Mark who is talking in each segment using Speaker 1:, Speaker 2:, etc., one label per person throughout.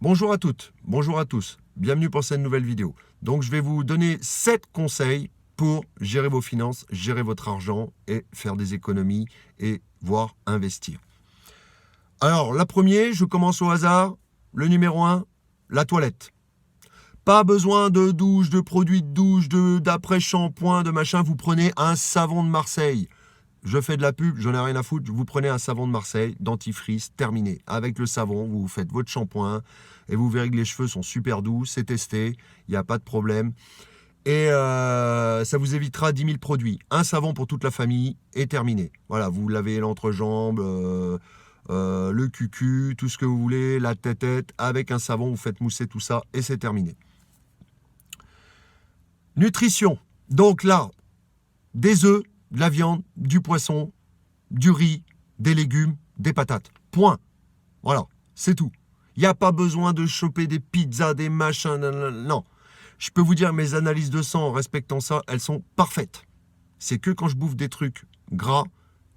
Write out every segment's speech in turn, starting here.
Speaker 1: Bonjour à toutes, bonjour à tous, bienvenue pour cette nouvelle vidéo. Donc je vais vous donner 7 conseils pour gérer vos finances, gérer votre argent et faire des économies et voire investir. Alors la première, je commence au hasard, le numéro 1, la toilette. Pas besoin de douche, de produits de douche, d'après-shampoing, de machin, vous prenez un savon de Marseille. Je fais de la pub, j'en ai rien à foutre. Vous prenez un savon de Marseille, dentifrice, terminé. Avec le savon, vous faites votre shampoing et vous verrez que les cheveux sont super doux, c'est testé, il n'y a pas de problème. Et ça vous évitera 10 000 produits. Un savon pour toute la famille et terminé. Voilà, vous lavez l'entrejambe, le cucu, tout ce que vous voulez, la tête, avec un savon, vous faites mousser tout ça et c'est terminé. Nutrition. Donc là, des œufs, de la viande, du poisson, du riz, des légumes, des patates. Point. Voilà, c'est tout. Il n'y a pas besoin de choper des pizzas, des machins, non. Je peux vous dire, mes analyses de sang en respectant ça, elles sont parfaites. C'est que quand je bouffe des trucs gras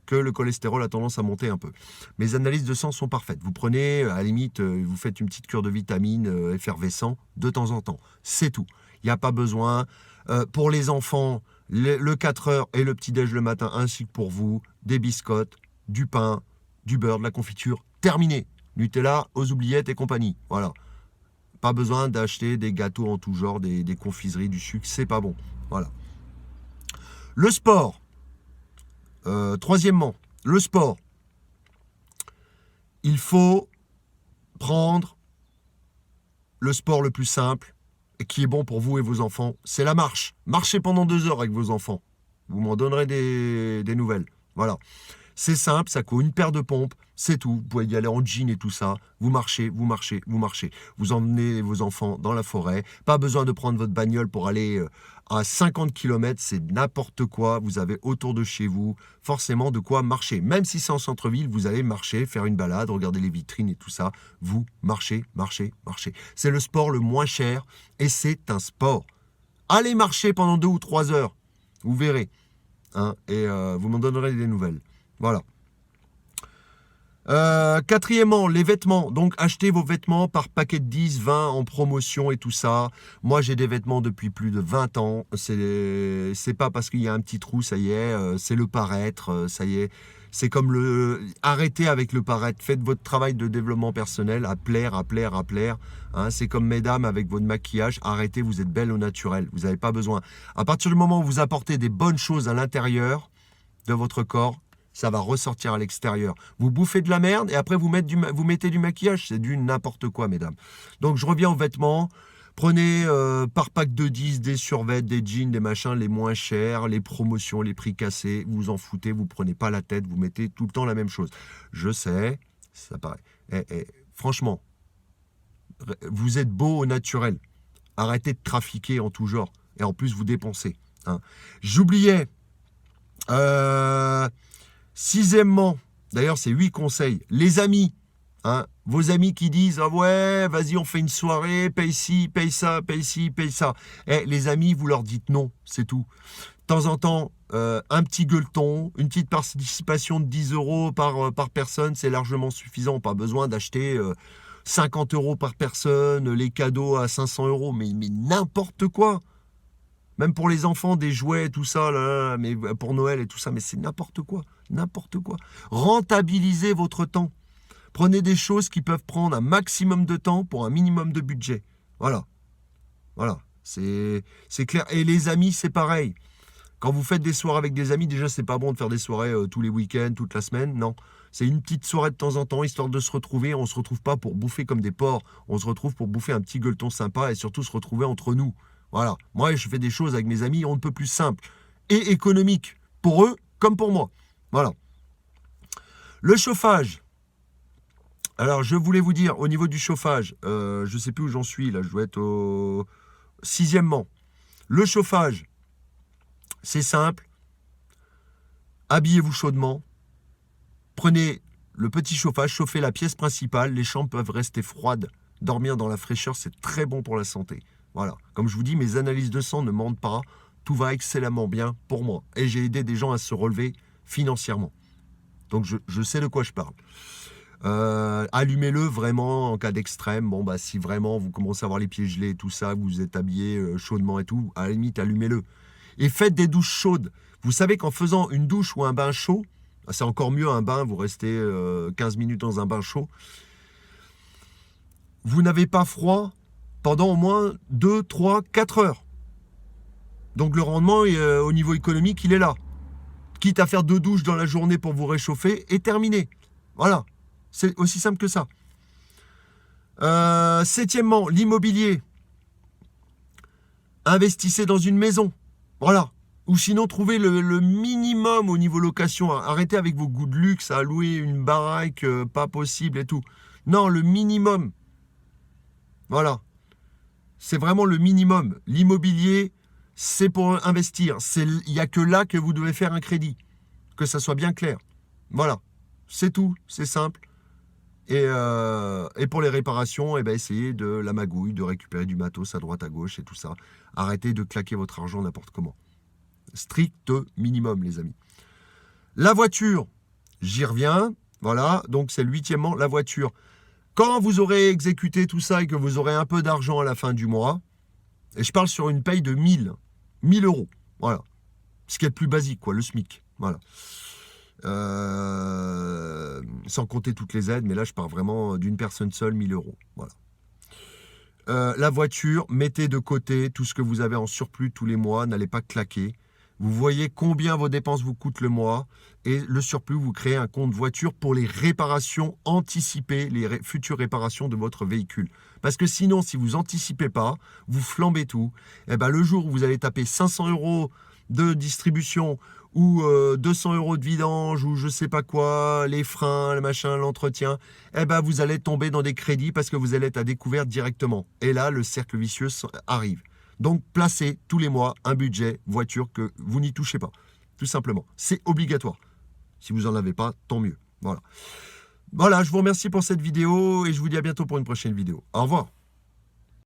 Speaker 1: que le cholestérol a tendance à monter un peu. Mes analyses de sang sont parfaites. Vous prenez, à la limite, vous faites une petite cure de vitamines effervescents de temps en temps. C'est tout. Il n'y a pas besoin. Pour les enfants, le 4 heures et le petit-déj le matin, ainsi que pour vous, des biscottes, du pain, du beurre, de la confiture, terminé. Nutella, aux oubliettes et compagnie. Voilà. Pas besoin d'acheter des gâteaux en tout genre, des confiseries, du sucre, c'est pas bon. Voilà. Le sport. Troisièmement, le sport. Il faut prendre le sport le plus simple et qui est bon pour vous et vos enfants, c'est la marche. Marchez pendant 2 heures avec vos enfants. Vous m'en donnerez des nouvelles. Voilà. C'est simple, ça coûte une paire de pompes, c'est tout. Vous pouvez y aller en jean et tout ça. Vous marchez, vous marchez, vous marchez. Vous emmenez vos enfants dans la forêt. Pas besoin de prendre votre bagnole pour aller à 50 km. C'est n'importe quoi. Vous avez autour de chez vous forcément de quoi marcher. Même si c'est en centre-ville, vous allez marcher, faire une balade, regarder les vitrines et tout ça. Vous marchez, marchez, marchez. C'est le sport le moins cher et c'est un sport. Allez marcher pendant 2 ou 3 heures. Vous verrez. Hein, et vous m'en donnerez des nouvelles. Voilà. Quatrièmement, les vêtements. Donc, achetez vos vêtements par paquet de 10, 20 en promotion et tout ça. Moi, j'ai des vêtements depuis plus de 20 ans. C'est pas parce qu'il y a un petit trou, ça y est, c'est le paraître, ça y est. C'est comme arrêtez avec le paraître. Faites votre travail de développement personnel, à plaire, à plaire, à plaire. Hein, c'est comme mesdames avec votre maquillage. Arrêtez, vous êtes belle au naturel. Vous n'avez pas besoin. À partir du moment où vous apportez des bonnes choses à l'intérieur de votre corps, ça va ressortir à l'extérieur. Vous bouffez de la merde et après vous mettez du maquillage. C'est du n'importe quoi, mesdames. Donc, je reviens aux vêtements. Prenez par pack de 10 des survêtements, des jeans, des machins les moins chers, les promotions, les prix cassés. Vous en foutez, vous prenez pas la tête, vous mettez tout le temps la même chose. Je sais, ça paraît. Franchement, vous êtes beau au naturel. Arrêtez de trafiquer en tout genre. Et en plus, vous dépensez. Hein. J'oubliais. Sixièmement, d'ailleurs, c'est 8 conseils. Les amis, hein, vos amis qui disent « Ah ouais, vas-y, on fait une soirée, paye ci, paye ça, paye ci, paye ça. » Les amis, vous leur dites non, c'est tout. De temps en temps, un petit gueuleton, une petite participation de 10 euros par personne, c'est largement suffisant. Pas besoin d'acheter 50 euros par personne, les cadeaux à 500 euros, mais n'importe quoi. Même pour les enfants, des jouets, tout ça, là, mais pour Noël et tout ça, mais c'est n'importe quoi. N'importe quoi. Rentabilisez votre temps. Prenez des choses qui peuvent prendre un maximum de temps pour un minimum de budget. Voilà. Voilà. C'est clair. Et les amis, c'est pareil. Quand vous faites des soirées avec des amis, déjà, c'est pas bon de faire des soirées tous les week-ends, toute la semaine. Non. C'est une petite soirée de temps en temps, histoire de se retrouver. On ne se retrouve pas pour bouffer comme des porcs. On se retrouve pour bouffer un petit gueuleton sympa et surtout se retrouver entre nous. Voilà. Moi, je fais des choses avec mes amis, on ne peut plus simple et économique. Pour eux, comme pour moi. Voilà. Le chauffage. Alors, je voulais vous dire, au niveau du chauffage, je ne sais plus où j'en suis, là, je dois être au sixièmement. Le chauffage, c'est simple. Habillez-vous chaudement. Prenez le petit chauffage, chauffez la pièce principale. Les chambres peuvent rester froides. Dormir dans la fraîcheur, c'est très bon pour la santé. Voilà. Comme je vous dis, mes analyses de sang ne mentent pas. Tout va excellemment bien pour moi. Et j'ai aidé des gens à se relever financièrement. Donc, je sais de quoi je parle. Allumez-le vraiment en cas d'extrême. Bon, bah, si vraiment vous commencez à avoir les pieds gelés et tout ça, vous êtes habillé chaudement et tout, à la limite, allumez-le. Et faites des douches chaudes. Vous savez qu'en faisant une douche ou un bain chaud, c'est encore mieux un bain, vous restez 15 minutes dans un bain chaud, vous n'avez pas froid pendant au moins 2, 3, 4 heures. Donc le rendement au niveau économique, il est là. Quitte à faire 2 douches dans la journée pour vous réchauffer, et terminé. Voilà, c'est aussi simple que ça. Septièmement, l'immobilier. Investissez dans une maison. Voilà. Ou sinon, trouvez le minimum au niveau location. Arrêtez avec vos goûts de luxe à louer une baraque, pas possible et tout. Non, le minimum. Voilà. C'est vraiment le minimum. L'immobilier, c'est pour investir. Il n'y a que là que vous devez faire un crédit. Que ça soit bien clair. Voilà. C'est tout. C'est simple. Et pour les réparations, eh ben, essayez de la magouille, de récupérer du matos à droite, à gauche et tout ça. Arrêtez de claquer votre argent n'importe comment. Strict minimum, les amis. La voiture, j'y reviens. Voilà, donc c'est le 8e, la voiture. Quand vous aurez exécuté tout ça et que vous aurez un peu d'argent à la fin du mois, et je parle sur une paye de 1000 euros. Voilà. Ce qui est le plus basique, quoi, le SMIC. Voilà. Sans compter toutes les aides, mais là je pars vraiment d'une personne seule, 1000 euros. Voilà. La voiture, mettez de côté tout ce que vous avez en surplus tous les mois, n'allez pas claquer. Vous voyez combien vos dépenses vous coûtent le mois et le surplus, vous créez un compte voiture pour les réparations anticipées, les futures réparations de votre véhicule. Parce que sinon, si vous anticipez pas, vous flambez tout. Et ben, le jour où vous allez taper 500 euros de distribution ou 200 euros de vidange ou je sais pas quoi, les freins, le machin, l'entretien, eh ben, vous allez tomber dans des crédits parce que vous allez être à découvert directement. Et là, le cercle vicieux arrive. Donc, placez tous les mois un budget voiture que vous n'y touchez pas. Tout simplement. C'est obligatoire. Si vous n'en avez pas, tant mieux. Voilà. Voilà, je vous remercie pour cette vidéo et je vous dis à bientôt pour une prochaine vidéo. Au revoir.